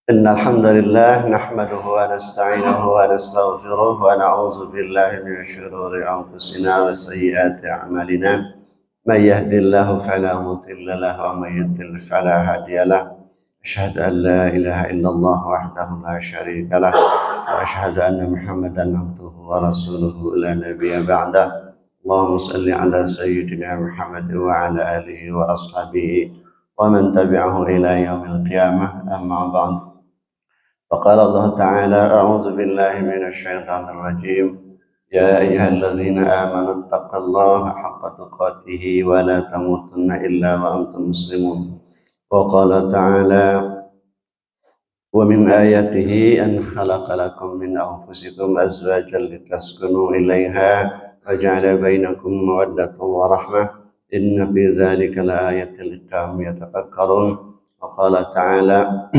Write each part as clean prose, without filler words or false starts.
إن الحمد لله نحمده ونستعينه ونستغفره ونعوذ بالله من شرور أنفسنا وسيئات أعمالنا من يهد الله فلا مضل له ومن يضلل فلا هادي له أشهد أن لا إله إلا الله وحده لا شريك له وأشهد أن محمدا عبده ورسوله لا نبي بعده اللهم صل على سيدنا محمد وعلى آله وأصحابه ومن تبعه إلى يوم القيامة أما بعد فقال الله تعالى أعوذ بالله من الشيطان الرجيم يا أيها الذين آمنوا اتقوا الله حق تقاته ولا تموتن إلا وأنتم مسلمون وقال تعالى ومن آياته أن خلق لكم من أنفسكم أزواجا لتسكنوا إليها وجعل بينكم مودة ورحمة إن في ذلك لآية لقوم يتفكرون وقال تعالى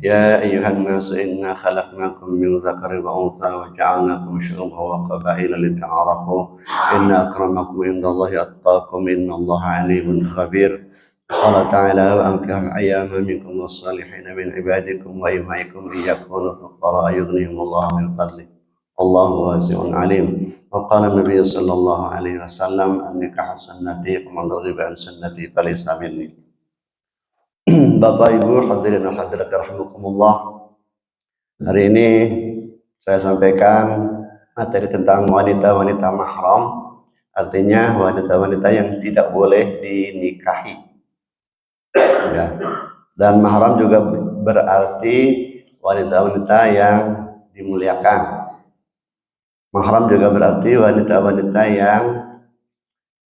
يا أيها الناس إنا خلقناكم من ذكر وأنثى وجعلناكم شعوبا وقبائل لتعارفوا إن أكرمكم عند الله أتقاكم إن الله عليم خبير قال تعالى وأنكحوا الأيام منكم والصالحين من عبادكم وإمائكم إن يكونوا فقراء يغنيهم الله من فضله الله واسع عليم وقال النبي صلى الله عليه وسلم النكاح سنتي ومن رغب عن سنتي فليس مني. Bapak Ibu hadirin dan hadirat rahimakumullah. Hari ini saya sampaikan materi tentang wanita-wanita mahram, artinya wanita-wanita yang tidak boleh dinikahi. Ya. Dan mahram juga berarti wanita-wanita yang dimuliakan. Mahram juga berarti wanita-wanita yang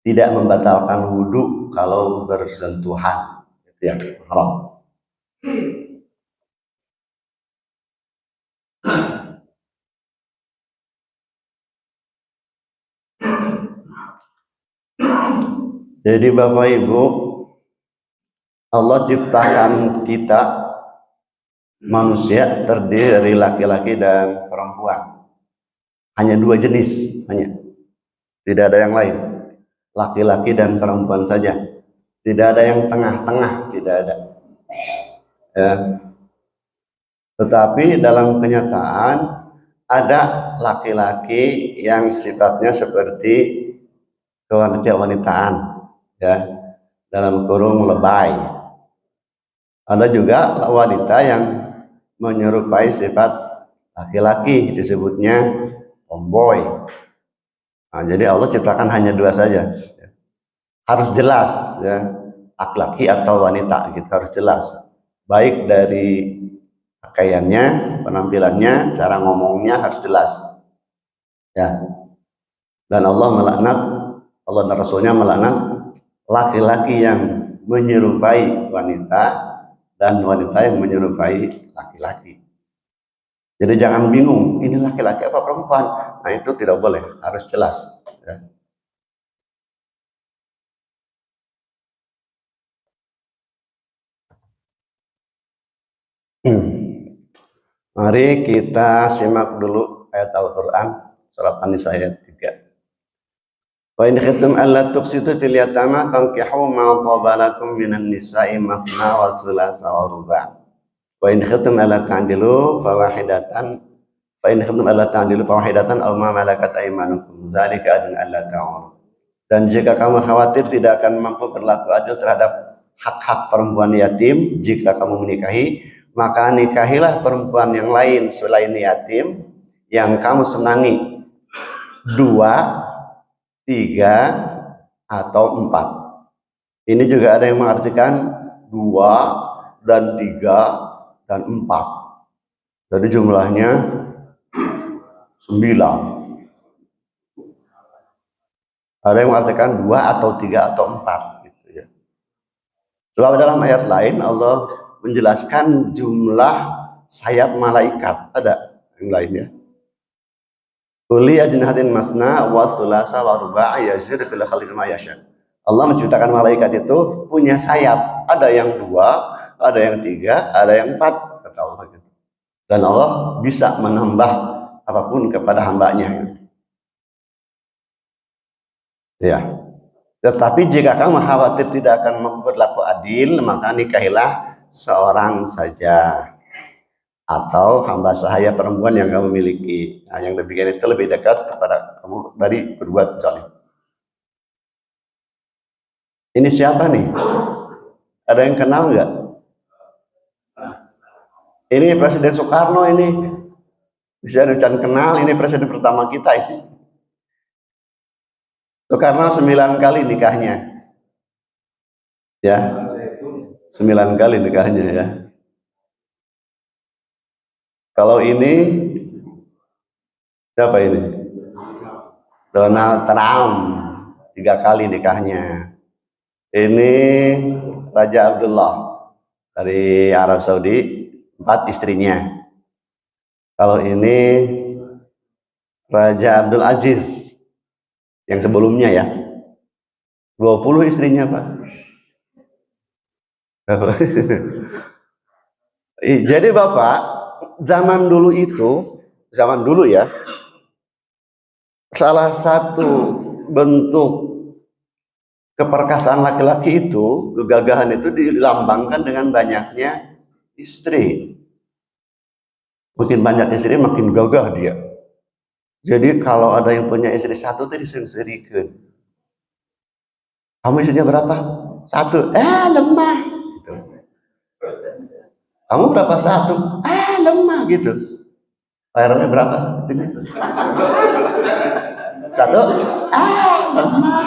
tidak membatalkan wudhu kalau bersentuhan. Itu yang mahram. Jadi Bapak Ibu, Allah ciptakan kita manusia terdiri dari laki-laki dan perempuan. Hanya dua jenis, hanya. Tidak ada yang lain. Laki-laki dan perempuan saja. Tidak ada yang tengah-tengah, tidak ada. Ya. Tetapi dalam kenyataan ada laki-laki yang sifatnya seperti kewanita-wanitaan, ya, dalam kurung lebay. Ada juga wanita yang menyerupai sifat laki-laki, disebutnya tomboy. Nah, jadi Allah ciptakan hanya dua saja. Harus jelas, ya, laki-laki atau wanita, gitu, harus jelas. Baik dari pakaiannya, penampilannya, cara ngomongnya harus jelas. Ya. Dan Allah melaknat, Allah dan Rasulnya melaknat laki-laki yang menyerupai wanita dan wanita yang menyerupai laki-laki. Jadi jangan bingung, ini laki-laki apa perempuan? Nah itu tidak boleh, harus jelas. Ya. Mari kita simak dulu ayat Al-Quran surat An-Nisa ayat 3. Wa in khiftum alla tuqsitu fil yatama fankihu ma taba lakum minan nisa'i mathna wa thulatha wa ruba'. Wa in khiftum alla ta'dilu fawahidatan fa in khiftum alla ta'dilu fawahidatan aw ma malakat aymanukum dzalika adna alla ta'ulu. Dan jika kamu khawatir tidak akan mampu berlaku adil terhadap hak-hak perempuan yatim jika kamu menikahi, maka nikahilah perempuan yang lain selain yatim yang kamu senangi, 2, 3, atau 4. Ini juga ada yang mengartikan 2 dan 3 dan 4. Jadi jumlahnya 9. Ada yang mengartikan 2 atau 3 atau 4 gitu ya. Sebab dalam ayat lain Allah menjelaskan jumlah sayap malaikat, ada yang lainnya. Uli ajnahatin masna wa thulatsa wa ruba' yazid fil khalqi ma yasha. Allah menciptakan malaikat itu punya sayap, ada yang 2, ada yang 3, ada yang 4, kata Allah gitu. Dan Allah bisa menambah apapun kepada hambanya gitu. Ya. Tetapi jika kamu khawatir tidak akan berlaku adil, maka nikahilah seorang saja. atau hamba sahaya perempuan yang kamu miliki. Nah, yang demikian itu lebih dekat kepada kamu dari berbuat zalim. Ini siapa nih? Ada yang kenal nggak? Ini Presiden Soekarno ini. Bisa Can kenal, ini presiden pertama kita ini. Soekarno 9 kali nikahnya. Ya, 9 kali nikahnya ya. Kalau ini siapa ini? Donald Trump 3 kali nikahnya. Ini Raja Abdullah dari Arab Saudi, 4 istrinya. Kalau ini Raja Abdul Aziz yang sebelumnya ya, 20 istrinya Pak. Jadi Bapak, zaman dulu ya, salah satu bentuk keperkasaan laki-laki itu, kegagahan itu dilambangkan dengan banyaknya istri. Makin banyak istri, makin gagah dia. Jadi kalau ada yang punya istri 1 itu disensirikan. Kamu istrinya berapa? 1. Lemah. Gitu. Kamu berapa? 1. Lemah gitu. Bayarnya berapa? 1. Lemah.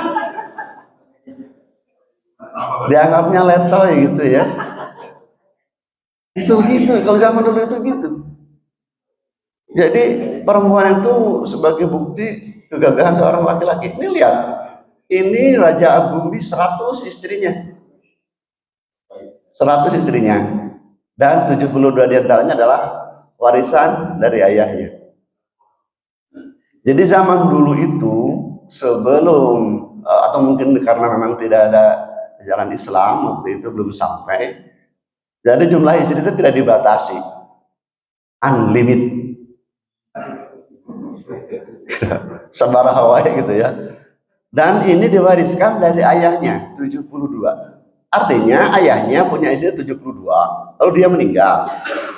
Dianggapnya letoy gitu ya. Itu gitu, kalau zaman dulu itu gitu. Jadi perempuan itu sebagai bukti kegagahan seorang laki-laki. Ini lihat, ini Raja Abumbi 100 istrinya. 100 istrinya. Dan 72 diantaranya adalah warisan dari ayahnya. Jadi zaman dulu itu sebelum atau mungkin karena memang tidak ada ajaran Islam waktu itu belum sampai. Jadi jumlah istri itu tidak dibatasi. Unlimited. Sabara Hawaii gitu ya. Dan ini diwariskan dari ayahnya 72. Artinya ayahnya punya istri 72, lalu dia meninggal.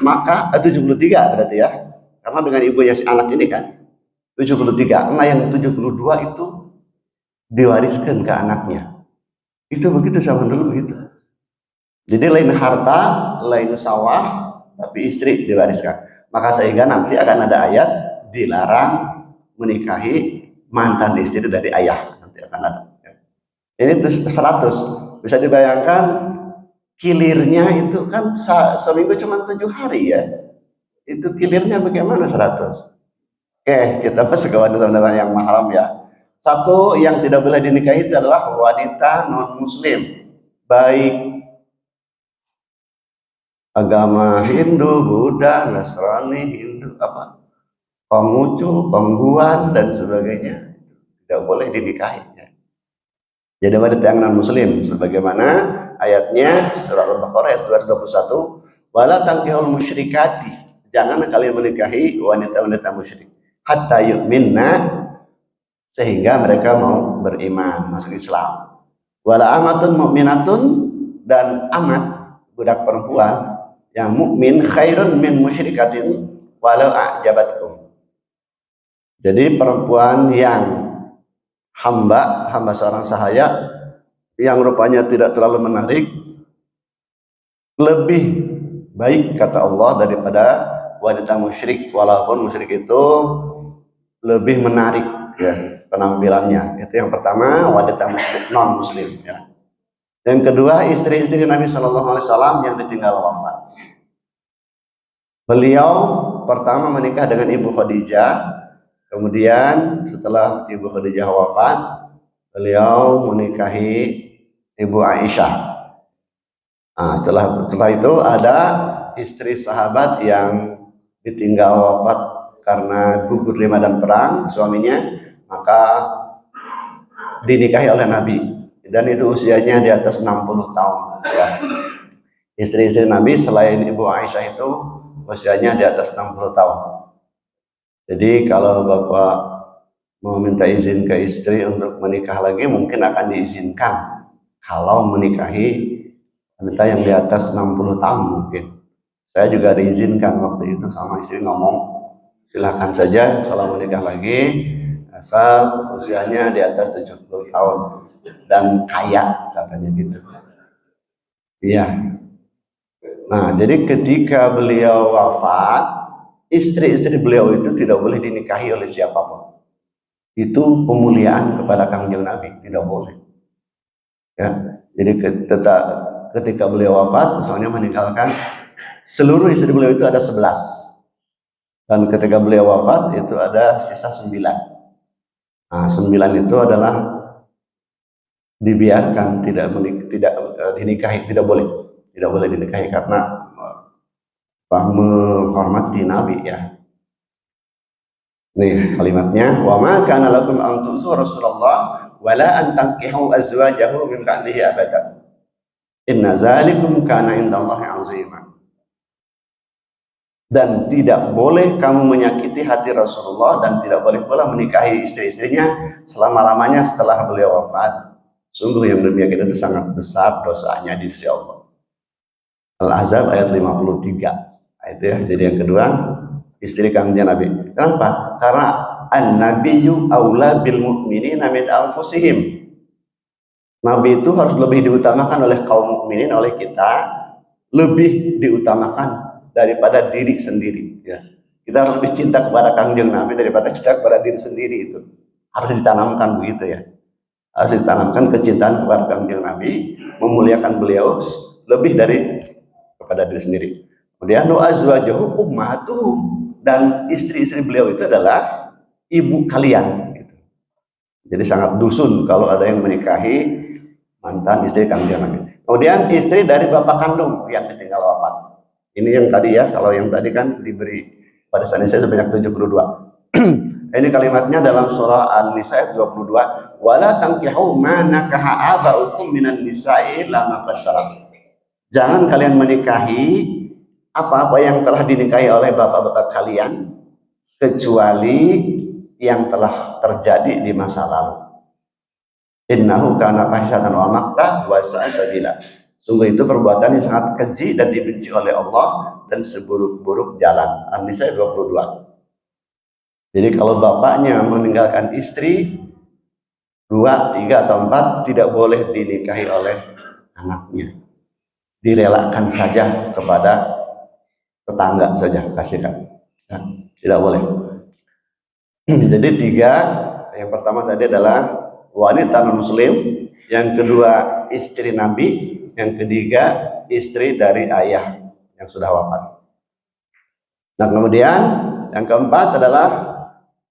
Maka 73 berarti ya. Karena dengan ibunya si anak ini kan 73. Nah yang 72 itu diwariskan ke anaknya. Itu begitu zaman dulu begitu. Jadi lain harta, lain sawah, tapi istri diwariskan. Maka sehingga nanti akan ada ayat dilarang menikahi mantan istri dari ayah, nanti akan ada. Ini 100. Bisa dibayangkan kilirnya itu kan seminggu cuma 7 hari ya. Itu kilirnya bagaimana 100? Oke, kita masuk ke wanita-wanita yang mahram ya. 1 yang tidak boleh dinikahi itu adalah wanita non muslim, baik agama Hindu, Buddha, Nasrani, Hindu, Konghucu, Kongguan dan sebagainya, tidak boleh dinikahi. Jadi wanita yang non muslim sebagaimana ayatnya surat Al-Baqarah ayat 221, wala tankihul musyrikati, jangan kalian menikahi wanita-wanita musyrik hatta yu'minna, sehingga mereka mau beriman, masuk Islam. Wala amatun mu'minatun, dan amat budak perempuan yang mukmin khairun min musyrikatin walau a'jabatkum. Jadi perempuan yang hamba seorang sahaya yang rupanya tidak terlalu menarik lebih baik kata Allah daripada wanita musyrik, walaupun musyrik itu lebih menarik ya penampilannya. Itu yang pertama, wanita non muslim ya. Yang kedua, istri-istri Nabi Shallallahu Alaihi Wasallam yang ditinggal wafat. Beliau pertama menikah dengan Ibu Khadijah, kemudian setelah Ibu Khadijah wafat, beliau menikahi Ibu Aisyah. Nah, setelah itu ada istri sahabat yang ditinggal wafat karena gugur di medan perang suaminya, maka dinikahi oleh Nabi, dan itu usianya di atas 60 tahun ya. Istri-istri Nabi selain Ibu Aisyah itu usianya di atas 60 tahun. Jadi kalau Bapak mau minta izin ke istri untuk menikah lagi, mungkin akan diizinkan kalau menikahi wanita yang di atas 60 tahun mungkin. Saya juga diizinkan waktu itu sama istri ngomong, silakan saja kalau menikah lagi, asal usianya di atas 70 tahun dan kaya, katanya gitu. Iya. Nah, jadi ketika beliau wafat, istri-istri beliau itu tidak boleh dinikahi oleh siapapun. Itu pemuliaan kepada Kangjeng Nabi, tidak boleh. Ya, jadi ketika beliau wafat, misalnya meninggalkan seluruh istri beliau itu ada 11, dan ketika beliau wafat itu ada sisa 9. Nah, 9 itu adalah dibiarkan, tidak dinikahi, tidak boleh dinikahi karena menghormati Nabi ya. Nih kalimatnya, wa ma kana lakum an tu'zu Rasulullah wala an tankihu azwajahu min ba'dihi abada. Inna zalikum kana indallahi azima. Dan tidak boleh kamu menyakiti hati Rasulullah dan tidak boleh pula menikahi istri-istrinya selama-lamanya setelah beliau wafat. Sungguh yang demikian itu sangat besar dosanya di sisi Allah. Al-Ahzab ayat 53. Itu ya. Jadi yang kedua, istri kangjeng Nabi. Kenapa? Karena an-nabiyyu aula bil mu'minina min anfusihim. Nabi itu harus lebih diutamakan oleh kaum mukminin, oleh kita, lebih diutamakan daripada diri sendiri ya. Kita harus lebih cinta kepada kangjeng Nabi daripada cinta kepada diri sendiri, itu harus ditanamkan begitu ya. Harus ditanamkan kecintaan kepada kangjeng Nabi, memuliakan beliau lebih dari kepada diri sendiri. Kemudian azwajuhu ummahatuhum, dan istri-istri beliau itu adalah ibu kalian gitu. Jadi sangat dusun kalau ada yang menikahi mantan istri kangjeng Nabi. Kemudian istri dari bapak kandung yang ditinggal wafat. Ini yang tadi ya, kalau yang tadi kan diberi pada saat saya sebanyak 72. Ini kalimatnya dalam surah An-Nisa ayat 22, wala tankihu ma nakaha aba'ukum minan nisa'i lama fasyara. Jangan kalian menikahi apa-apa yang telah dinikahi oleh bapak-bapak kalian kecuali yang telah terjadi di masa lalu. Innahu kana fahisyatan wa maqta wa sa'a sabila. Sungguh itu perbuatan yang sangat keji dan dibenci oleh Allah dan seburuk-buruk jalan. An-Nisa 22. Jadi kalau bapaknya meninggalkan istri 2, 3 atau 4, tidak boleh dinikahi oleh anaknya. Direlakan saja kepada tetangga saja, kasihkan. Ya, tidak boleh. Jadi 3, yang pertama tadi adalah wanita non-muslim, yang kedua istri Nabi, yang ketiga istri dari ayah yang sudah wafat. Nah kemudian yang keempat adalah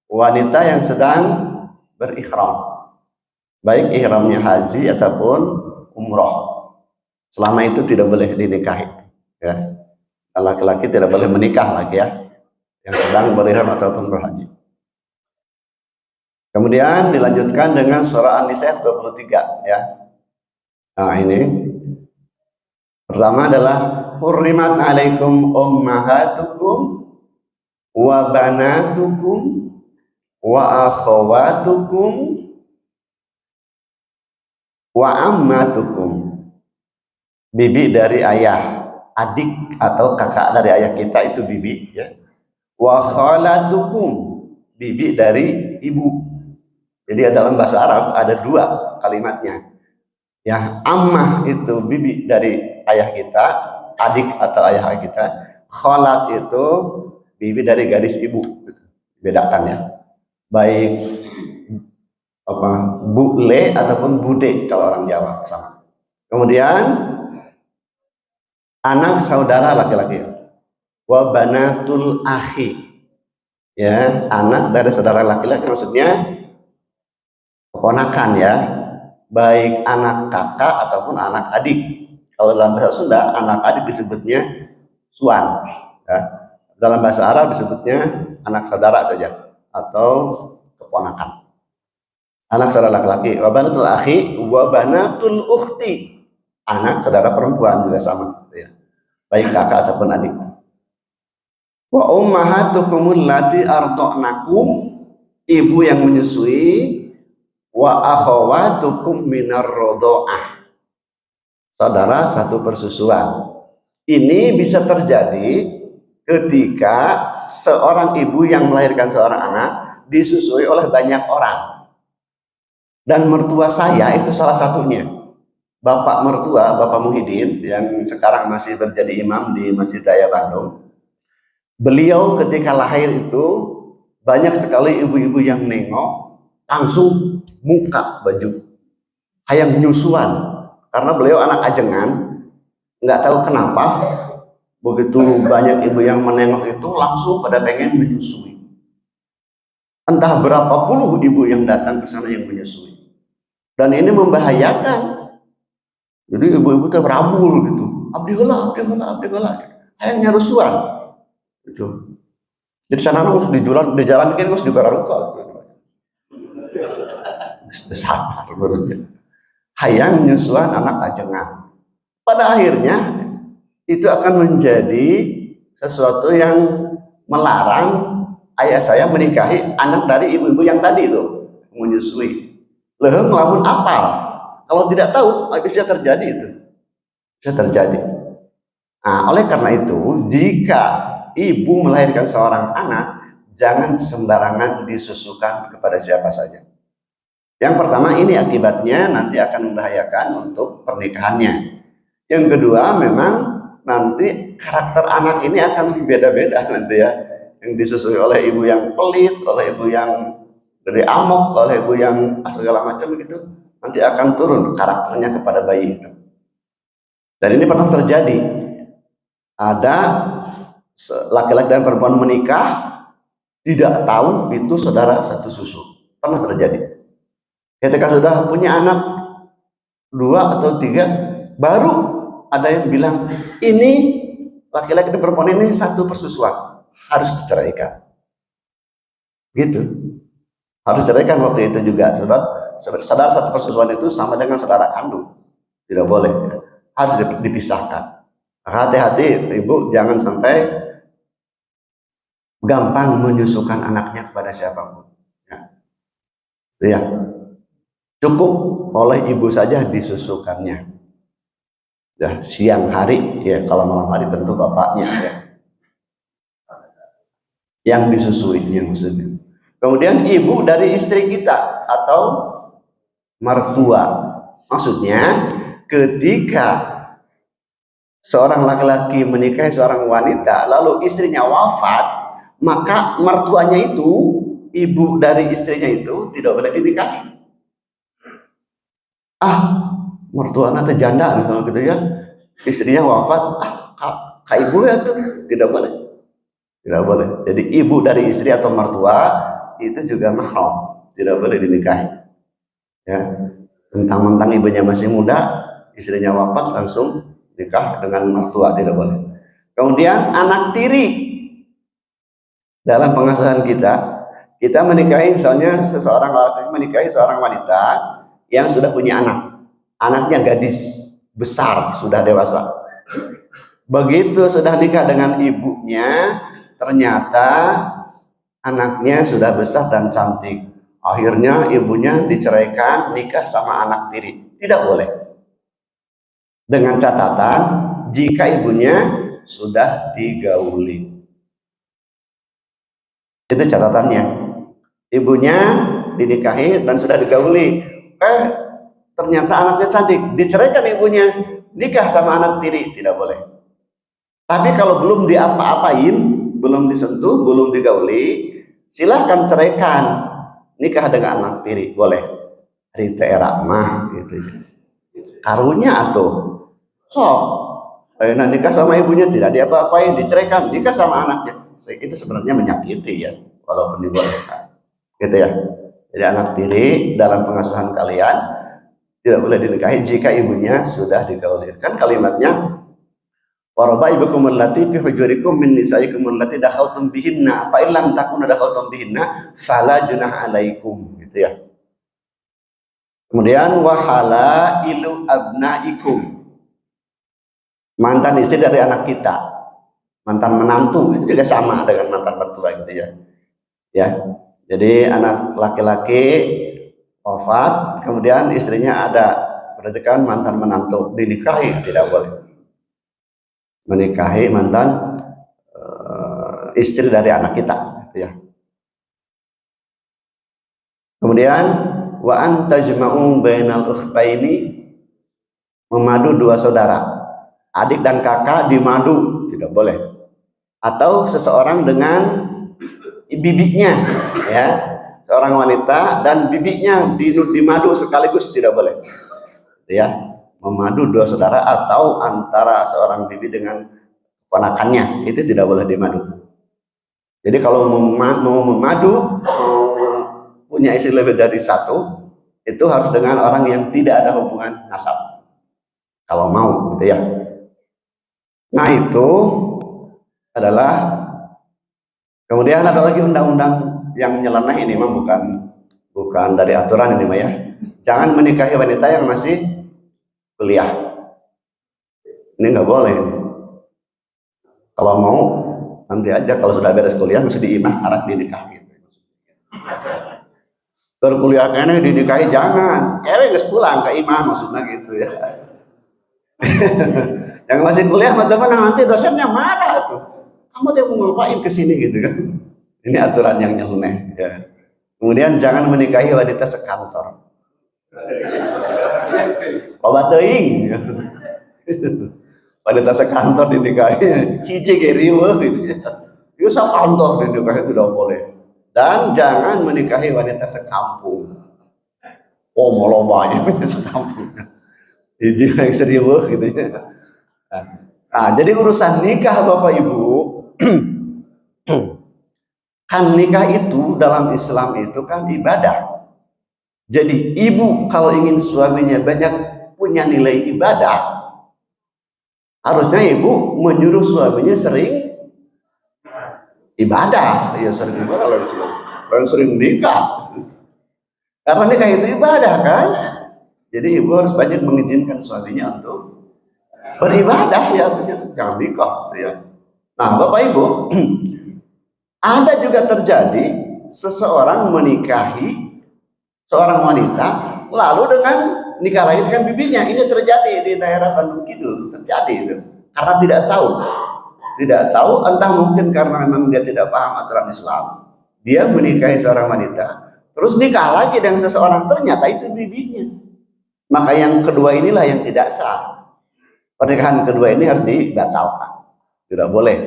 wanita yang sedang berikhram, baik ihramnya haji ataupun umroh. Selama itu tidak boleh dinikahi ya. Laki-laki tidak boleh menikah lagi ya, yang sedang berihram ataupun berhaji. Kemudian dilanjutkan dengan surah An-Nisa 23 ya. Nah ini pertama adalah hurrimat alaikum ummahatukum wa banatukum wa akhawatukum wa ammatukum. Bibi dari ayah, adik atau kakak dari ayah kita itu bibi ya. Wa khalatukum, bibi dari ibu. Jadi dalam bahasa Arab ada 2 kalimatnya. Ya, ammah itu bibi dari ayah kita, adik atau ayah kita. Khalat itu bibi dari garis ibu. Bedakan ya. Baik bule ataupun bude kalau orang Jawa sama. Kemudian anak saudara laki-laki. Wa banatul akhi. Ya, anak dari saudara laki-laki maksudnya keponakan ya, baik anak kakak ataupun anak adik. Kalau dalam bahasa Sunda anak adik disebutnya suan ya. Dalam bahasa Arab disebutnya anak saudara saja atau keponakan. Anak saudara laki-laki. Wa banatul akhi wa banatul ukhti, anak saudara perempuan juga sama ya. Baik kakak ataupun adik. Wa ummahatukumul lati arda'nakum, ibu yang menyusui. Wa akhawatukum minar rodo'ah, saudara satu persusuan. Ini bisa terjadi ketika seorang ibu yang melahirkan seorang anak disusui oleh banyak orang. Dan mertua saya itu salah satunya. Bapak mertua, Bapak Muhyiddin, yang sekarang masih menjadi imam di Masjid Raya Bandung. Beliau ketika lahir itu banyak sekali ibu-ibu yang nengok, langsung muka baju, hayang nyusuan. Karena beliau anak ajengan, nggak tahu kenapa, begitu banyak ibu yang menengok itu langsung pada pengen menyusui. Entah berapa puluh ibu yang datang ke sana yang menyusui. Dan ini membahayakan. Jadi ibu-ibu tuh berabul gitu. Abdi heula, abdi heula, abdi heula. Hayang nyarusuan. Gitu. Jadi sana harus di jalan kan harus dibararuka. Besar menurutnya. Hayang nyusuan anak ajengan. Pada akhirnya itu akan menjadi sesuatu yang melarang ayah saya menikahi anak dari ibu-ibu yang tadi itu menyusui. Leuheung lamun apal. Kalau tidak tahu, bisa terjadi itu. Bisa terjadi. Nah, oleh karena itu, jika ibu melahirkan seorang anak, jangan sembarangan disusukan kepada siapa saja. Yang pertama, ini akibatnya nanti akan membahayakan untuk pernikahannya. Yang kedua, memang nanti karakter anak ini akan beda-beda nanti ya. Yang disusui oleh ibu yang pelit, oleh ibu yang dari amok, oleh ibu yang segala macam gitu, nanti akan turun karakternya kepada bayi itu. Dan ini pernah terjadi. Ada laki-laki dan perempuan menikah, tidak tahu itu saudara satu susu. Pernah terjadi. Ketika sudah punya anak 2 atau 3, baru ada yang bilang, ini laki-laki dan perempuan ini satu persusuan, harus diceraikan. Gitu. Harus diceraikan waktu itu juga, sebab saudara satu persusuan itu sama dengan saudara kandung. Tidak boleh. Harus dipisahkan. Hati-hati ibu, jangan sampai gampang menyusukan anaknya kepada siapapun. Ya. Cukup oleh ibu saja disusukannya. Ya, siang hari, ya kalau malam hari tentu bapaknya ya. Yang disusuinya maksudnya. Kemudian ibu dari istri kita atau mertua. Maksudnya ketika seorang laki-laki menikahi seorang wanita lalu istrinya wafat, maka mertuanya itu, ibu dari istrinya itu tidak boleh dinikahi. Mertua anak janda misalnya gitu ya, istrinya wafat, kak ibu ya tuh tidak boleh. Tidak boleh. Jadi ibu dari istri atau mertua itu juga mahram, tidak boleh dinikahi. Ya, mentang-mentang ibunya masih muda, istrinya wafat langsung nikah dengan mertua, tidak boleh. Kemudian anak tiri. Dalam pengasuhan kita menikahi misalnya seseorang laki menikahi seorang wanita yang sudah punya anak. Anaknya gadis besar, sudah dewasa. Begitu sudah nikah dengan ibunya, ternyata anaknya sudah besar dan cantik. Akhirnya ibunya diceraikan, nikah sama anak tiri. Tidak boleh. Dengan catatan, jika ibunya sudah digauli. Itu catatannya. Ibunya dinikahi dan sudah digauli. Ternyata anaknya cantik, diceraikan ibunya, nikah sama anak tiri, tidak boleh. Tapi kalau belum diapa-apain, belum disentuh, belum digauli, silahkan ceraikan, nikah dengan anak tiri, boleh. Rite era mah gitu. Karunya atuh. Nah nikah sama ibunya tidak diapa-apain, diceraikan, nikah sama anaknya. Itu sebenarnya menyakiti ya, walaupun dibolehkan. Gitu ya. Jadi anak tiri dalam pengasuhan kalian tidak boleh dinikahi jika ibunya sudah digauli. Kan kalimatnya warabaibukum allati fi hujurikum min nisaikum allati dakhaltum bihinna fa illam takunu dakhaltum bihinna fala junah alaikum, gitu ya. Kemudian wahala ilu abnaikum, mantan istri dari anak kita, mantan menantu itu juga sama dengan mantan mertua gitu ya. Ya. Jadi anak laki-laki wafat, kemudian istrinya ada, berarti kan mantan menantu, dinikahi tidak boleh. menikahi mantan istri dari anak kita, ya. Kemudian wa an tajma'u bainal ukhtaini, memadu dua saudara, adik dan kakak dimadu, tidak boleh. Atau seseorang dengan bibinya, ya, seorang wanita dan bibinya dimadu sekaligus, tidak boleh, ya. Memadu dua saudara atau antara seorang bibi dengan ponakannya, itu tidak boleh dimadu. Jadi kalau mau memadu, punya istri lebih dari satu, itu harus dengan orang yang tidak ada hubungan nasab, kalau mau, gitu ya. Nah, itu adalah. Kemudian ada lagi undang-undang yang nyeleneh, ini mah bukan dari aturan ini mah, ya. Jangan menikahi wanita yang masih kuliah. Ini nggak boleh. Kalau mau nanti aja, kalau sudah beres kuliah masih diimah karena dinikahi. Berkuliah kayaknya dinikahi jangan. Geus pulang ke imah maksudnya gitu, ya. Yang masih kuliah teman-teman, nanti dosennya marah tuh. Kamu tuh mau ngapain kesini gitu kan? Ini aturan yang nyeleneh, ya. Kemudian jangan menikahi wanita sekantor. Loba teuing. Wanita sekantor dinikahi hiji ge riweuh gitu ya. Ieu sakantor dinikahi tidak boleh. Dan jangan menikahi wanita sekampung. Oh, mau loba aja sekampung. Hiji yang serius gitu ya. Nah, jadi urusan nikah Bapak Ibu, kan nikah itu dalam Islam itu kan ibadah. Jadi ibu kalau ingin suaminya banyak punya nilai ibadah, harusnya ibu menyuruh suaminya sering ibadah. Ya, sering ibadah, lalu sering nikah. Karena nikah itu ibadah kan. Jadi ibu harus banyak mengizinkan suaminya untuk beribadah, ya, jangan nikah, ya. Nah, Bapak Ibu, ada juga terjadi seseorang menikahi seorang wanita lalu dengan nikah lagi dengan bibinya. Ini terjadi di daerah Bandung Kidul, terjadi itu karena tidak tahu, entah mungkin karena memang dia tidak paham aturan Islam, dia menikahi seorang wanita terus nikah lagi dengan seseorang, ternyata itu bibinya. Maka yang kedua inilah yang tidak sah. Pernikahan kedua ini harus dibatalkan, tidak boleh,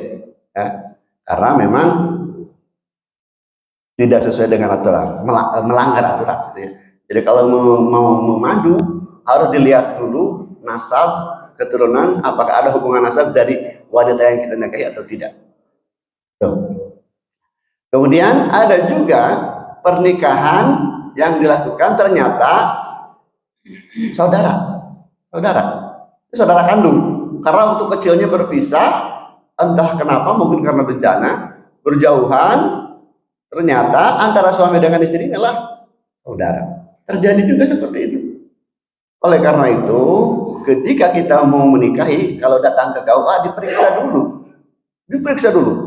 ya, karena memang tidak sesuai dengan aturan, melanggar aturan, gitu ya. Jadi kalau mau memadu harus dilihat dulu nasab, keturunan, apakah ada hubungan nasab dari wanita yang kita nikahi atau tidak. Tuh. Kemudian ada juga pernikahan yang dilakukan ternyata saudara kandung, karena waktu kecilnya berpisah, entah kenapa, mungkin karena bencana, berjauhan. Ternyata antara suami dengan istri inilah saudara. Terjadi juga seperti itu. Oleh karena itu, ketika kita mau menikahi, kalau datang ke KUA diperiksa dulu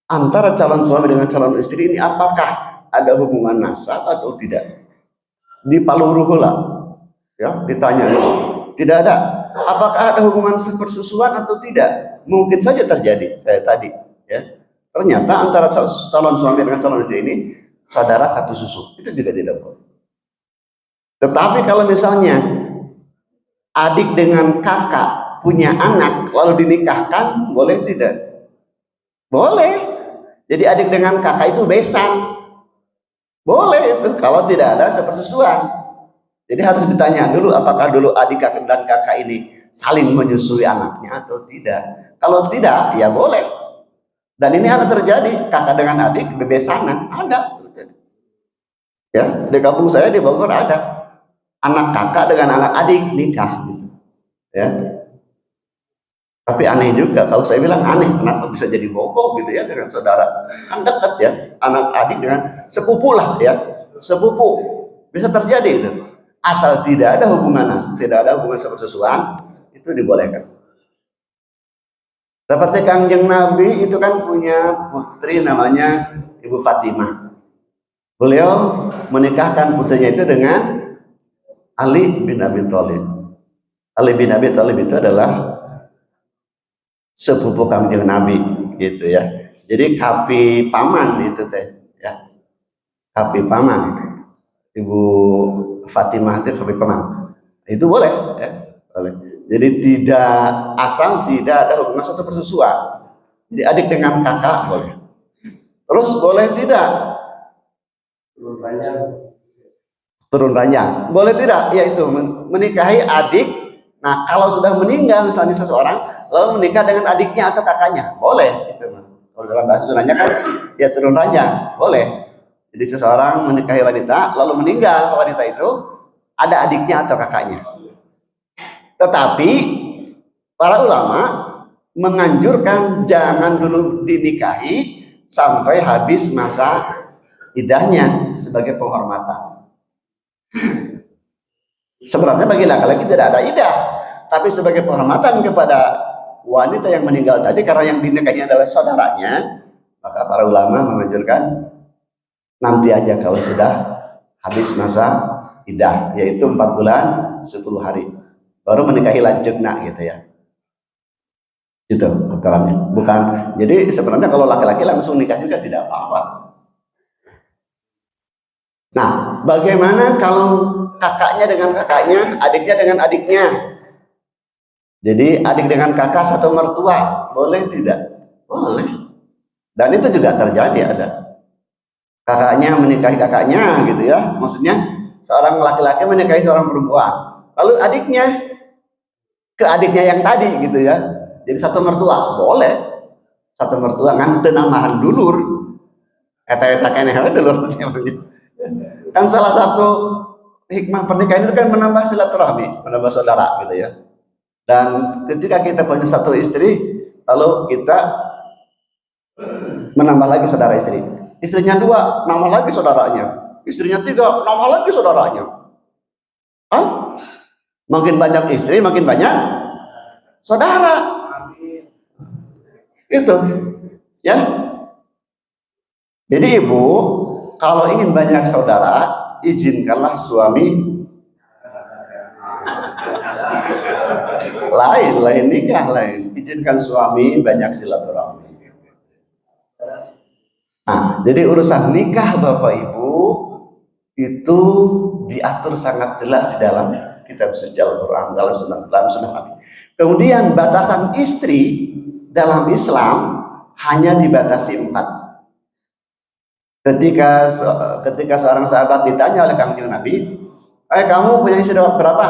antara calon suami dengan calon istri ini apakah ada hubungan nasab atau tidak. Dipaluruhula, ya, ditanya dulu. Tidak ada. Apakah ada hubungan persusuan atau tidak? Mungkin saja terjadi kayak tadi, ya. Ternyata antara calon suami dengan calon istri ini saudara satu susu, itu juga tidak boleh. Tetapi kalau misalnya adik dengan kakak punya anak lalu dinikahkan, boleh tidak? Boleh. Jadi adik dengan kakak itu besan, boleh itu kalau tidak ada sepersusuan. Jadi harus ditanya dulu apakah dulu adik dan kakak ini saling menyusui anaknya atau tidak. Kalau tidak, ya boleh. Dan ini ada terjadi, kakak dengan adik bebesanan, ada. Ya, di kampung saya di Bogor ada anak kakak dengan anak adik nikah, gitu. Ya. Tapi aneh juga, kalau saya bilang aneh, kenapa bisa jadi bogor gitu ya dengan saudara? Kan dekat ya, anak adik dengan sepupu lah ya, sepupu bisa terjadi itu. Asal tidak ada hubungan sepersusuan, itu dibolehkan. Seperti Kangjeng Nabi itu kan punya putri namanya Ibu Fatimah. Beliau menikahkan putrinya itu dengan Ali bin Abi Thalib. Ali bin Abi Thalib itu adalah sepupu Kangjeng Nabi gitu ya. Jadi kapi paman itu teh ya. Kapi paman. Ibu Fatimah itu kapi paman. Itu boleh ya, boleh. Jadi tidak asal tidak ada hubungan satu persusuan. Jadi adik dengan kakak boleh. Terus boleh tidak turun ranjang? Boleh tidak? Yaitu menikahi adik. Nah kalau sudah meninggal misalnya seseorang, lalu menikah dengan adiknya atau kakaknya, boleh. Gitu. Kalau dalam bahasa Sundanya kan ya turun ranjang, boleh. Jadi seseorang menikahi wanita, lalu meninggal wanita itu, ada adiknya atau kakaknya. Tetapi para ulama menganjurkan jangan dulu dinikahi sampai habis masa idahnya sebagai penghormatan. Sebenarnya bagi laki-laki tidak ada idah, tapi sebagai penghormatan kepada wanita yang meninggal tadi karena yang dinikahinya adalah saudaranya, maka para ulama menganjurkan nanti aja kalau sudah habis masa idah, yaitu 4 bulan 10 hari baru menikahi lanjutnya gitu ya. Itu aturannya. Bukan, jadi sebenarnya kalau laki-laki langsung nikah juga tidak apa-apa. Nah, bagaimana kalau kakaknya dengan kakaknya, adiknya dengan adiknya? Jadi adik dengan kakak satu mertua, boleh tidak? Boleh. Dan itu juga terjadi ada. Kakaknya menikahi kakaknya gitu ya. Maksudnya seorang laki-laki menikahi seorang perempuan. Lalu adiknya ke adiknya yang tadi gitu ya. Jadi satu mertua, boleh. Satu mertua nganten namahan dulur. Eta-eta keneh dulur. Kan salah satu hikmah pernikahan itu kan menambah silaturahmi, menambah saudara gitu ya. Dan ketika kita punya satu istri, lalu kita menambah lagi saudara istri. Istrinya 2, nambah lagi saudaranya. Istrinya 3, nambah lagi saudaranya. Kan? Makin banyak istri, makin banyak saudara. Itu ya. Jadi ibu kalau ingin banyak saudara, izinkanlah suami lain nikah lain. Izinkan suami banyak silaturahmi. Nah, jadi urusan nikah Bapak Ibu itu diatur sangat jelas di dalam kitab suci Al-Quran, dalam sunnah Nabi. Kemudian batasan istri dalam Islam hanya dibatasi 4. Ketika seorang sahabat ditanya oleh Kangjeng Nabi, kamu punya istri berapa?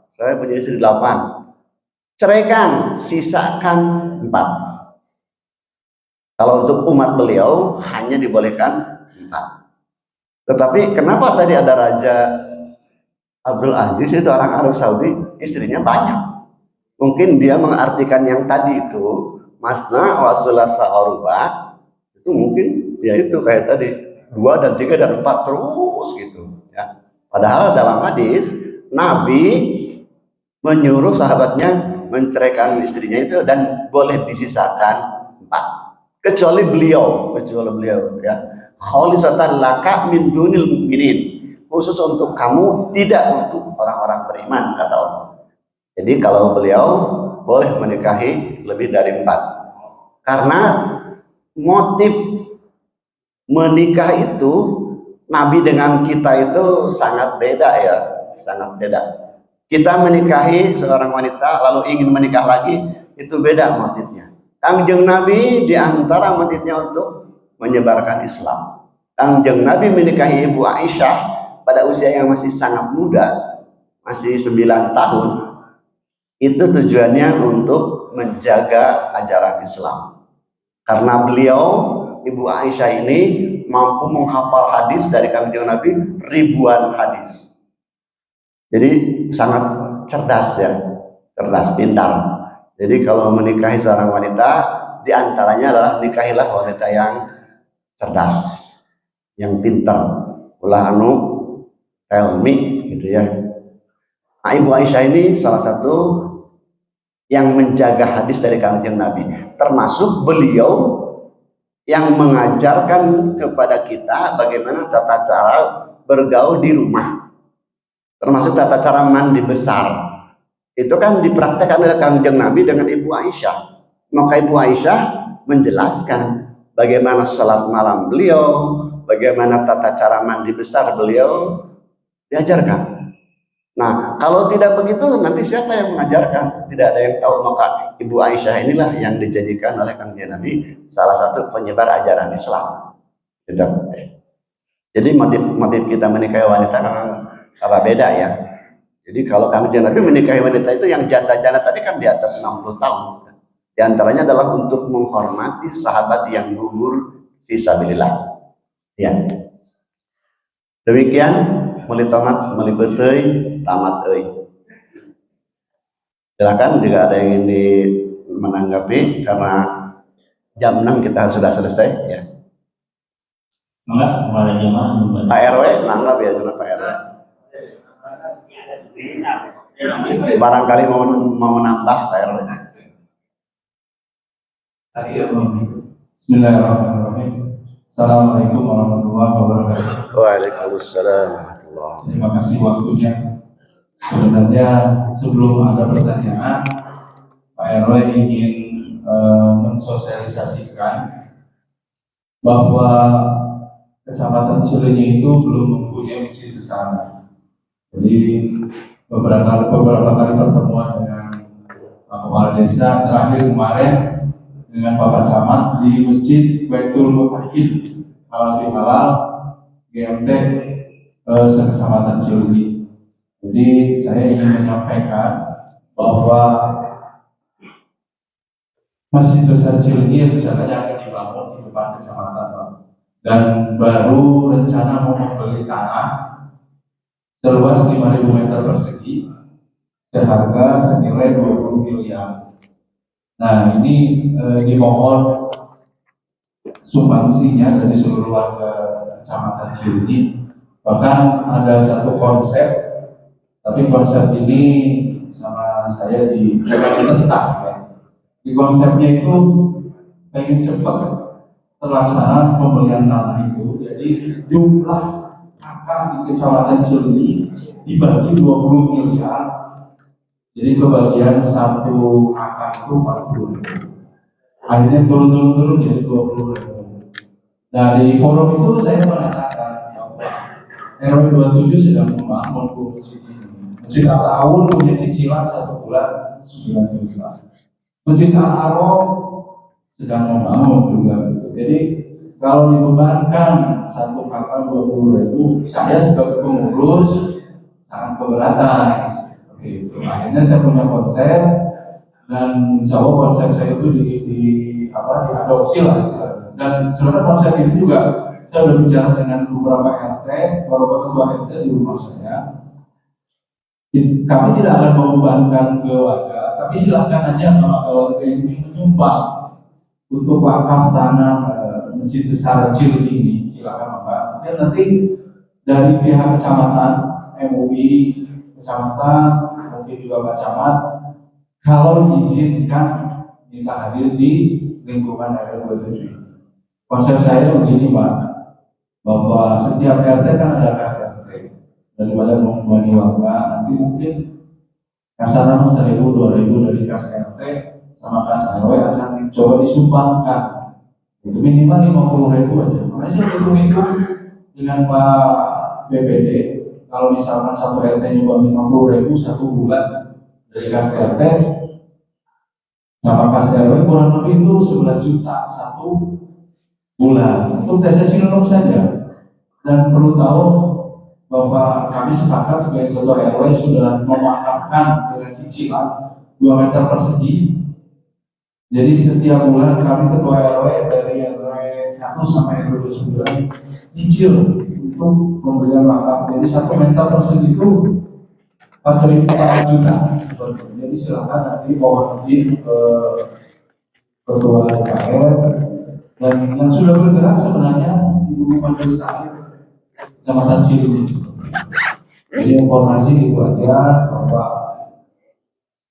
Saya punya istri 8. Ceraikan, sisakan 4. Kalau untuk umat beliau hanya dibolehkan 4. Tetapi kenapa tadi ada Raja Abdul Aziz itu orang Arab Saudi, istrinya banyak. Mungkin dia mengartikan yang tadi itu masna wa sulasa aruba, itu mungkin ya itu kayak tadi 2 dan 3 dan 4 terus gitu ya. Padahal dalam hadis Nabi menyuruh sahabatnya menceraikan istrinya itu dan boleh disisakan 4 kecuali beliau ya. Khalisatan laka min dunil mu'minin, khusus untuk kamu, tidak untuk orang-orang beriman, kata Allah. Jadi kalau beliau boleh menikahi lebih dari 4 karena motif menikah itu Nabi dengan kita itu sangat beda ya, sangat beda. Kita menikahi seorang wanita lalu ingin menikah lagi, itu beda motifnya. Kangjeng Nabi diantara motifnya untuk menyebarkan Islam. Kangjeng Nabi menikahi Ibu Aisyah pada usia yang masih sangat muda, masih 9 tahun. Itu tujuannya untuk menjaga ajaran Islam. Karena beliau, Ibu Aisyah ini mampu menghafal hadis dari Kangjeng Nabi ribuan hadis. Jadi sangat cerdas ya, cerdas, pintar. Jadi kalau menikahi seorang wanita, diantaranya adalah nikahilah wanita yang cerdas, yang pintar. Ulah anu tell me gitu ya. Nah, Ibu Aisyah ini salah satu yang menjaga hadis dari Kangjeng Nabi, termasuk beliau yang mengajarkan kepada kita bagaimana tata cara bergaul di rumah, termasuk tata cara mandi besar. Itu kan dipraktekkan oleh Kangjeng Nabi dengan Ibu Aisyah. maka Ibu Aisyah menjelaskan bagaimana sholat malam beliau, bagaimana tata cara mandi besar beliau, diajarkan. Nah, kalau tidak begitu, nanti siapa yang mengajarkan? Tidak ada yang tahu. Maka Ibu Aisyah inilah yang dijadikan oleh Kanjeng Nabi salah satu penyebar ajaran Islam. Jadi motif kita menikahi wanita memang cara beda ya. Jadi kalau Kanjeng Nabi menikahi wanita itu yang janda-janda tadi kan di atas 60 tahun. Di antaranya adalah untuk menghormati sahabat yang gugur fisabilillah. Ya. Demikian muli tomat muli beteuy tamat euy. Silakan jika ada yang ingin menanggapi karena jam 6 kita sudah selesai ya. Enggak, kemarin jemaah Pak RW, mangga biasanya Pak RW. Barangkali mau nambah Pak RW. Bismillahirrahmanirrahim. Assalamualaikum warahmatullahi wabarakatuh. Waalaikumsalam warahmatullahi. Terima kasih waktunya. Sebenarnya sebelum ada pertanyaan, Pak RW ingin mensosialisasikan bahwa Kecamatan Cileunyi itu belum mempunyai masjid besar. Jadi beberapa kali pertemuan dengan kepala desa, terakhir kemarin dengan Bapak Camat di Masjid Baitul Mutakin Halal GMT Sekecamatan Cileunyi. Jadi saya ingin menyampaikan bahwa Masjid Besar Cileunyi rencananya akan dibangun di depan kecamatan, Pak. Dan baru rencana mau membeli tanah seluas 5.000 meter persegi seharga senilai 20 miliar. Nah, ini dimohon sumbangsinya dari seluruh warga Kecamatan Cileunyi. Bahkan ada satu konsep, tapi konsep ini sama saya ditentang ya. Di konsepnya itu pengen cepat terlaksana pembelian tanah itu. Jadi jumlah kakak di Kecamatan Cileunyi dibagi 20 miliar. Jadi kebagian satu kakak itu 40. Akhirnya turun jadi 20 ribu. Nah, di forum itu saya mengatakan RW 27 sedang membangun masjid ini. Masjid Al-Awun punya cicilan 1 bulan 9 juta. Masjid Al-Arab sedang membangun juga. Jadi kalau dibebankan satu kakak 20 ribu, saya sebagai pengurus sangat keberatan. Akhirnya saya punya konsep dan insya Allah konsep saya itu diadopsi lah istilahnya. Dan sebenarnya konsep ini juga saya sudah bicara dengan beberapa RT, beberapa ketua RT di rumah saya. Kami tidak akan membebankan ke warga, tapi silakan aja kalau warga ini menyumbang untuk wakaf tanah Masjid Besar Cileunyi ini, silakan Bapak. Mungkin nanti dari pihak kecamatan, MUI, kecamatan, mungkin juga Pak Camat, kalau diizinkan minta hadir di lingkungan RW 27. Konsep saya begini Pak, bahwa setiap RT kan ada kas RT, daripada membebani warga, nanti mungkin kasaran 1.000, 2.000 dari kas RT sama kas RW akan coba disumbangkan. Itu minimal 50.000 aja. Makanya saya hitung dengan Pak BPD, kalau misalkan satu RT nyoba 50.000 1 bulan dari kas RT sama kas RW kurang lebih itu 11 juta 1 bulan untuk desa Cileunyi saja. Dan perlu tahu bahwa kami sepakat sebagai ketua RW sudah mewakafkan dengan cicilan 2 meter persegi. Jadi setiap bulan kami ketua RW dari RW 1 sampai RW 29 cicil untuk pembelian wakaf. Jadi 1 meter persegi itu 4.400 juta. Jadi silakan nanti bawa ke ketua RW dan yang sudah bergerak sebenarnya Ibu Majelis Taklim Kecamatan Cileunyi. Jadi informasi itu aja bahwa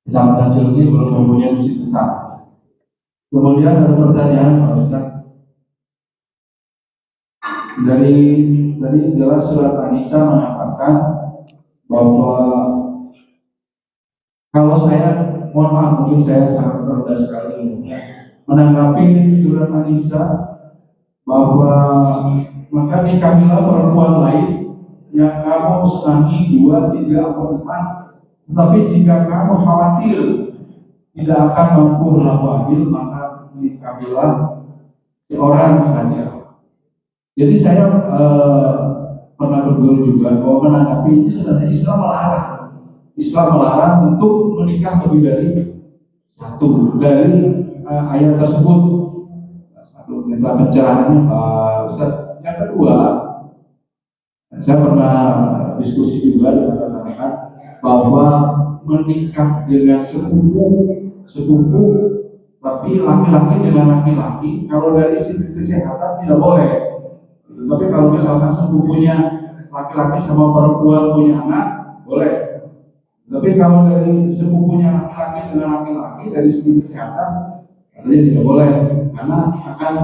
Kecamatan Cileunyi belum mempunyai masjid besar. Kemudian ada pertanyaan Pak Ustaz. Dari jelas surat An-Nisa mengatakan bahwa kalau saya, mohon maaf mungkin saya sangat rendah sekali ilmunya, menanggapi surat An-Nisa bahwa maka nikahilah perempuan lain yang kamu senangi 2, 3 atau 4. Tetapi jika kamu khawatir tidak akan mampu berlaku adil, maka nikahilah seorang saja. Jadi saya pernah berguru juga bahwa menanggapi ini sebenarnya Islam melarang. Islam melarang untuk menikah lebih dari satu dari ayat tersebut. Satu minta pencerahannya Pak Ustaz. Yang kedua, saya pernah diskusi juga dengan rekan-rekan bahwa menikah dengan sepupu tapi laki-laki dengan laki-laki kalau dari sisi kesehatan tidak boleh. Tapi kalau misalkan sepupunya laki-laki sama perempuan punya anak boleh. Tapi kalau dari sepupunya laki-laki dengan laki-laki dari sisi kesehatan katanya tidak boleh karena akan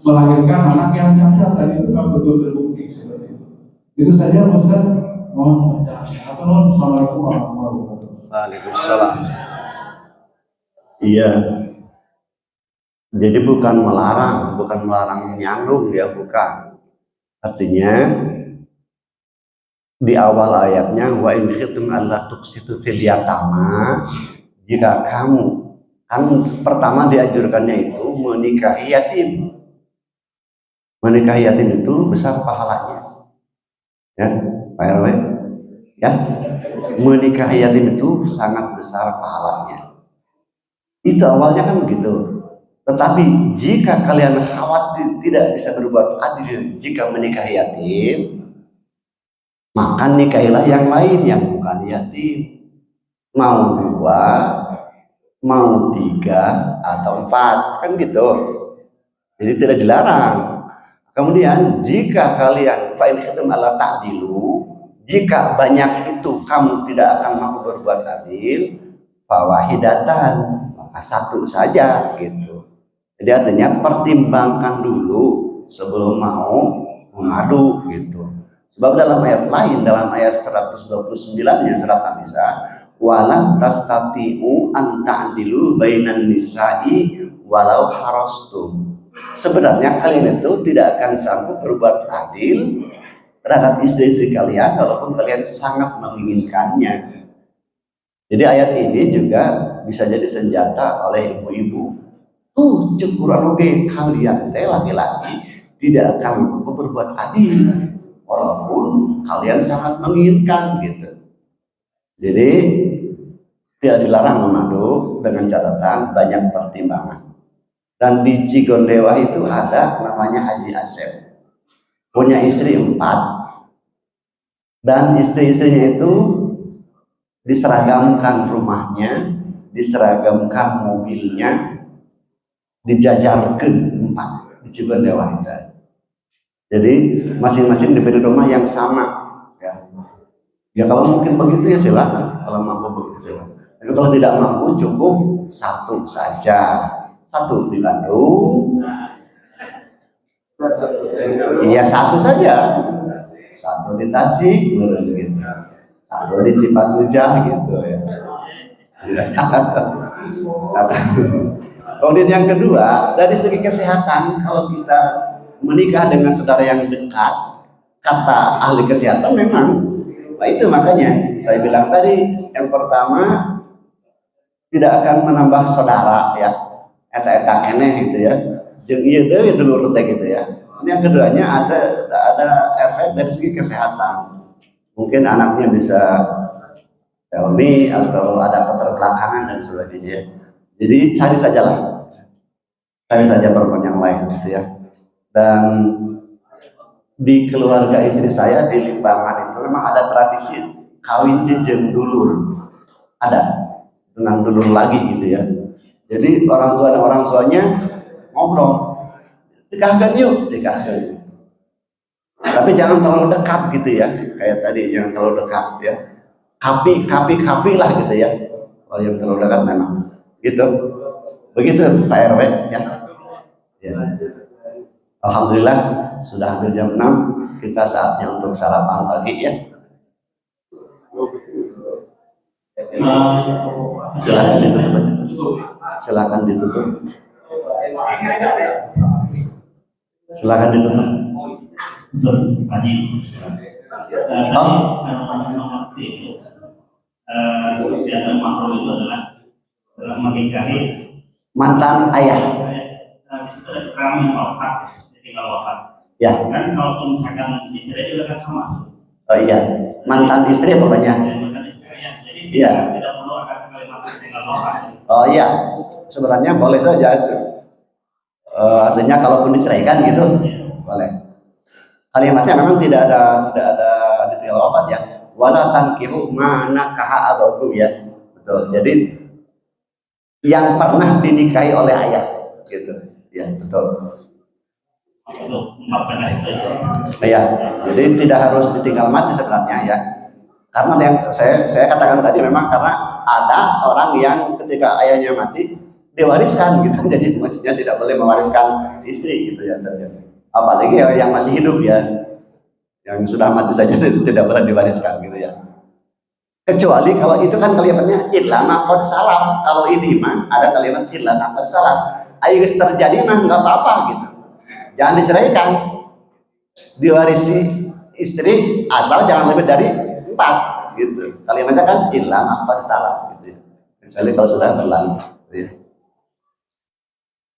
melahirkan anak yang cacat dan itu kan betul terbukti seperti itu. Itu saja Ustaz. Mohon penjelasannya. Assalamualaikum warahmatullahi wabarakatuh. Waalaikumsalam. Iya. Jadi bukan melarang menyandung ya, bukan. Artinya di awal ayatnya wa in khiftum alla tuqsitu fil yatama, jika kamu kan pertama dianjurkannya itu menikahi yatim. Menikahi yatim itu besar pahalanya. Ya, Pak RW. Ya. Menikahi yatim itu sangat besar pahalanya. Itu awalnya kan begitu. Tetapi jika kalian khawatir tidak bisa berbuat adil jika menikahi yatim, maka nikahilah yang lain yang bukan yatim. Mau 2, mau 3 atau 4, kan gitu. Jadi tidak dilarang. Kemudian jika kalian fa'in khiftum alla ta'dilu, jika banyak itu kamu tidak akan mampu berbuat adil, fawahidatan, maka 1 saja gitu. Jadi artinya pertimbangkan dulu sebelum mau mengadu gitu. Sebab dalam ayat lain, dalam ayat 129 ya surat An-Nisa, walan tastati'u an ta'dilu bainan nisa'i walau harastum. Sebenarnya kalian itu tidak akan sanggup berbuat adil terhadap istri-istri kalian walaupun kalian sangat menginginkannya. Jadi ayat ini juga bisa jadi senjata oleh ibu-ibu. Cukuran oke kalian laki-laki tidak akan berbuat adil walaupun kalian sangat menginginkan gitu. Jadi tidak dilarang memadu dengan catatan banyak pertimbangan. Dan di Cigondewa itu ada namanya Haji Asep, punya istri 4 dan istri-istrinya itu diseragamkan rumahnya, diseragamkan mobilnya, dijajarkan 4 di Cigondewa itu. Jadi masing-masing diberi rumah yang sama ya. Ya kalau mungkin begitu ya silakan, kalau mampu begitu silakan. Tapi kalau tidak mampu cukup 1 saja. 1 di Bandung. Iya 1 saja. 1 di Tasik gitu. 1 di Cipatujah gitu ya. Kemudian yang kedua, dari segi kesehatan, kalau kita menikah dengan saudara yang dekat, kata ahli kesehatan memang, nah itu makanya saya bilang tadi, yang pertama tidak akan menambah saudara ya, eta keneh gitu ya, jeung ieu deui dulur teh gitu ya. Yang keduanya ada efek dari segi kesehatan, mungkin anaknya bisa helmi atau ada keterbelakangan dan sebagainya. Jadi cari saja perempuan yang lain gitu ya. Dan di keluarga istri saya di Limbangan itu memang ada tradisi kawin jeung dulur, ada dengan dulur lagi gitu ya. Jadi orang tua dan orang tuanya ngobrol, nikahkan yuk, nikahkan. Tapi jangan terlalu dekat gitu ya, kayak tadi jangan terlalu dekat ya. Kapi lah gitu ya. Kalau yang terlalu dekat memang gitu. Begitu Pak RW ya. Alhamdulillah sudah hampir jam 6, kita saatnya untuk sarapan pagi ya. Silakan ditutup aja. Silakan ditutup. Silakan ditutup. Betul, Haji. Tadi mengerti itu usia mahram itu adalah menikahi Mantan ayah. Bisa ada kami wafat, tinggal wafat. Ya. Kan kalau misalkan istri juga kan sama. Oh iya, mantan istri pokoknya. Mantan istri ya. Jadi Iya. tidak perlu ada kalimat tinggal wafat. Oh iya, sebenarnya boleh saja. Artinya kalaupun diceraikan gitu, boleh. Kalimatnya memang tidak ada detail wafat ya. Wala tankihu ma nakaha abakum ya. Betul. Jadi yang pernah dinikahi oleh ayah gitu. Ya, betul. Itu 14 itu. Ya, jadi tidak harus ditinggal mati sebenarnya ya. Karena yang saya katakan tadi memang karena ada orang yang ketika ayahnya mati diwariskan gitu. Jadi maksudnya tidak boleh mewariskan istri gitu ya. Apalagi yang masih hidup ya. Yang sudah mati saja tidak boleh diwariskan gitu ya. Kecuali kalau itu kan kalimatnya illa maqad salam. Kalau ini mah ada kalimat illa maqad salam. Ayo terjadi mah nggak apa-apa gitu. Jangan diceraikan. Diwarisi istri asal jangan lebih dari 4 gitu. Kalimatnya kan illa maqad salam gitu. Kecuali kalau sudah berlalu. Gitu ya.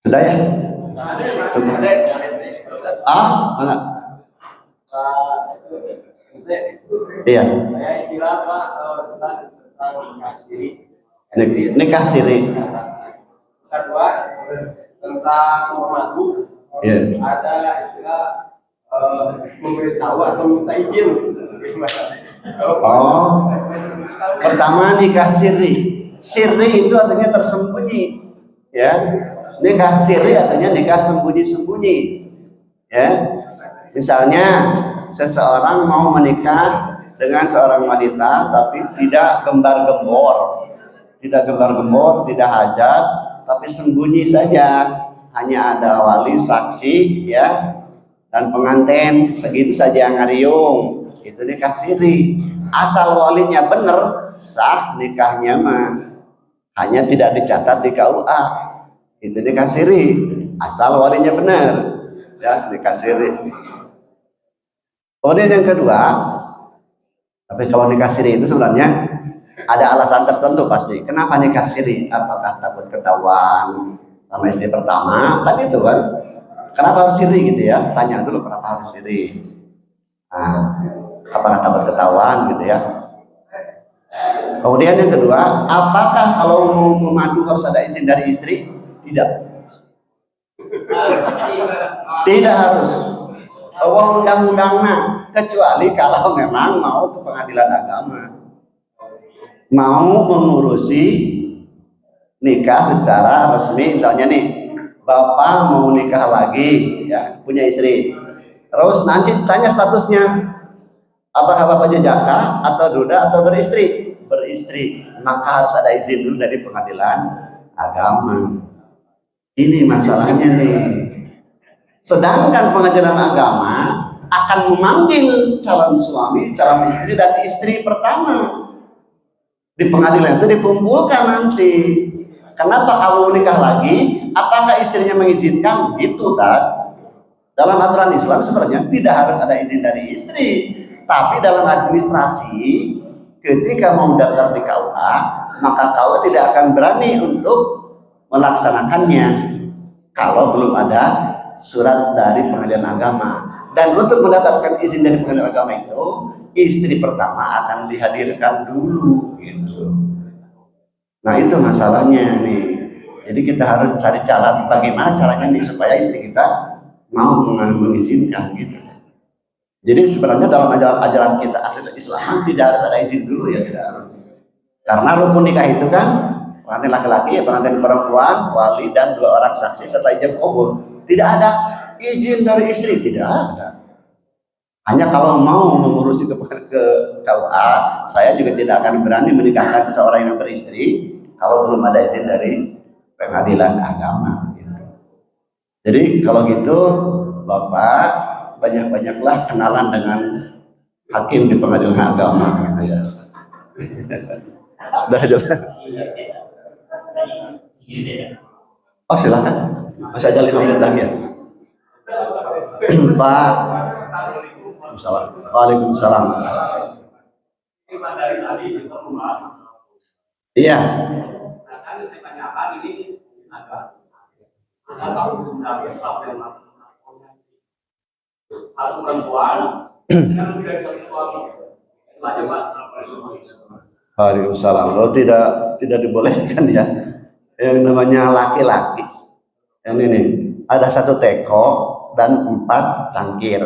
Sudah ya? Mana? Iya. Nikah siri. Kedua tentang madu. Iya. Ada istilah memberitahu atau minta izin. Oh. Pertama nikah siri. Siri itu artinya tersembunyi. Ya. Nikah siri artinya nikah sembunyi-sembunyi. Ya. Misalnya seseorang mau menikah dengan seorang wanita tapi tidak gembar-gembor, tidak hajat, tapi sembunyi saja, hanya ada wali, saksi, ya, dan pengantin, segitu saja yang ngariung, itu nikah siri. Asal walinya benar, sah nikahnya mah, hanya tidak dicatat di KUA, itu nikah siri. Asal walinya benar, ya nikah siri. Kemudian yang kedua, tapi kalau nikah siri itu sebenarnya ada alasan tertentu pasti. Kenapa nikah siri? Apakah takut ketahuan sama istri pertama? Kan itu kan. Kenapa harus siri gitu ya? Tanya dulu kenapa harus siri. Nah, apakah takut ketahuan gitu ya? Kemudian yang kedua, apakah kalau mau memadu harus ada izin dari istri? Tidak. Tidak harus. Undang-undangnya, kecuali kalau memang mau ke pengadilan agama, mau mengurusi nikah secara resmi. Misalnya nih, bapak mau nikah lagi, ya punya istri, terus nanti tanya statusnya, apakah bapaknya jaka atau duda atau beristri, maka harus ada izin dulu dari pengadilan agama. Ini masalahnya nih. Sedangkan pengadilan agama akan memanggil calon suami, calon istri, dan istri pertama. Di pengadilan itu dikumpulkan nanti. Kenapa kamu menikah lagi? Apakah istrinya mengizinkan? Gitu kan? Dalam aturan Islam sebenarnya tidak harus ada izin dari istri. Tapi dalam administrasi, ketika mau daftar di KUA, maka KUA tidak akan berani untuk melaksanakannya kalau belum ada surat dari pengadilan agama. Dan untuk mendapatkan izin dari pengadilan agama itu, istri pertama akan dihadirkan dulu gitu. Nah itu masalahnya nih. Jadi kita harus cari cara bagaimana caranya nih supaya istri kita mau mengizinkan gitu. Jadi sebenarnya dalam ajaran kita asal Islam tidak harus ada izin dulu ya, tidak harus. Karena rukun nikah itu kan pengantin laki-laki, pengantin perempuan, wali, dan 2 orang saksi serta ijab kabul. Tidak ada izin dari istri, tidak ada. Hanya kalau mau mengurusi ke KUA, saya juga tidak akan berani menikahkan seseorang yang beristri kalau belum ada izin dari pengadilan agama. Gitu. Jadi kalau gitu, Bapak banyak-banyaklah kenalan dengan hakim di pengadilan agama. Gitu ya. Udah jelas. Oh silakan. Masih ada 5 menit lagi ya? Pak. Waalaikumsalam. Dari tadi kita membahas. Iya. Saya tanyakan ini agak saya tahu dari Islam yang satu perempuan yang lebih dari satu suami. Itu aja Pak. Waalaikumsalam. Lo tidak dibolehkan ya. Yang namanya laki-laki. Yang ini ada 1 teko dan 4 cangkir.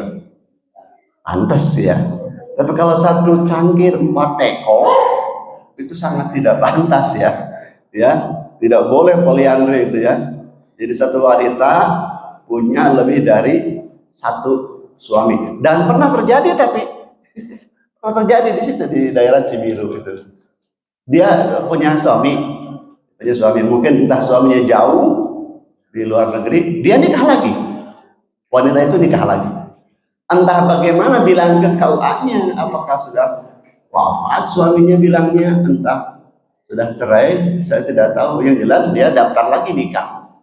Pantes ya. Tapi kalau 1 cangkir 4 teko itu sangat tidak pantas ya. Ya, tidak boleh poliandri itu ya. Jadi 1 wanita punya lebih dari 1 suami. Dan pernah terjadi di situ di daerah Cibiru itu. Dia punya suami, mungkin entah suaminya jauh di luar negeri, dia nikah lagi. Wanita itu nikah lagi. Entah bagaimana bilang ke KUA-nya, apakah sudah wafat suaminya bilangnya, entah sudah cerai, saya tidak tahu. Yang jelas dia daftar lagi nikah.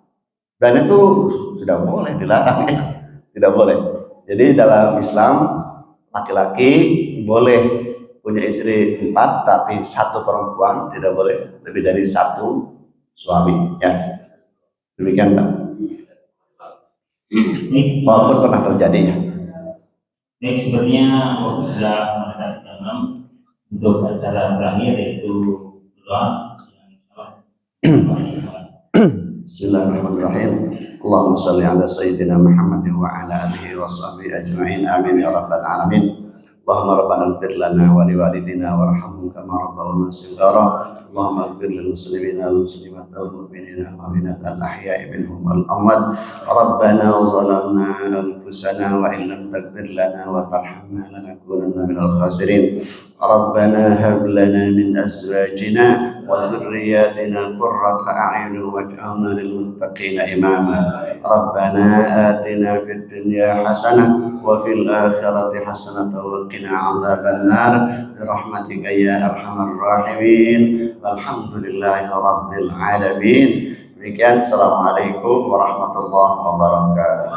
Dan itu tidak boleh, dilarang ya. Tidak boleh. Jadi dalam Islam laki-laki boleh punya istri 4, tapi 1 perempuan, tidak boleh lebih dari 1 suami ya. Demikian Pak. Walaupun pernah terjadi ya. Baik, sepertinya waktu sudah mendekati jam 6 untuk acara terakhir yaitu doa. Bismillahirrahmanirrahim. Allahumma shalli ala sayyidina Muhammad wa ala alihi wa sahbihi ajma'in. Amin ya rabbal alamin. Allahumma rabbana ighfir lana wa liwalidina warhamhum kama rabbawna shighara. Allahumma ighfir lil muslimina wal muslimat wal mu'minina wal mu'minat al ahya'i minhum wal amwat. Rabbana zalamna anfusana wa in lam taghfir lana wa tarhamna lanakunanna minal khasirin. Rabbana hab lana min azwajina wa dhurriyyatina qurrata a'yun waj'alna lil muttaqina imama. Rabbana atina fid dunya hasanah wa fil akhirati hasanah wa qina adzaban nar bi rahmatika ya arhamar rahimin. Walhamdulillahi rabbil alamin. Demikian, assalamualaikum warahmatullahi wabarakatuh.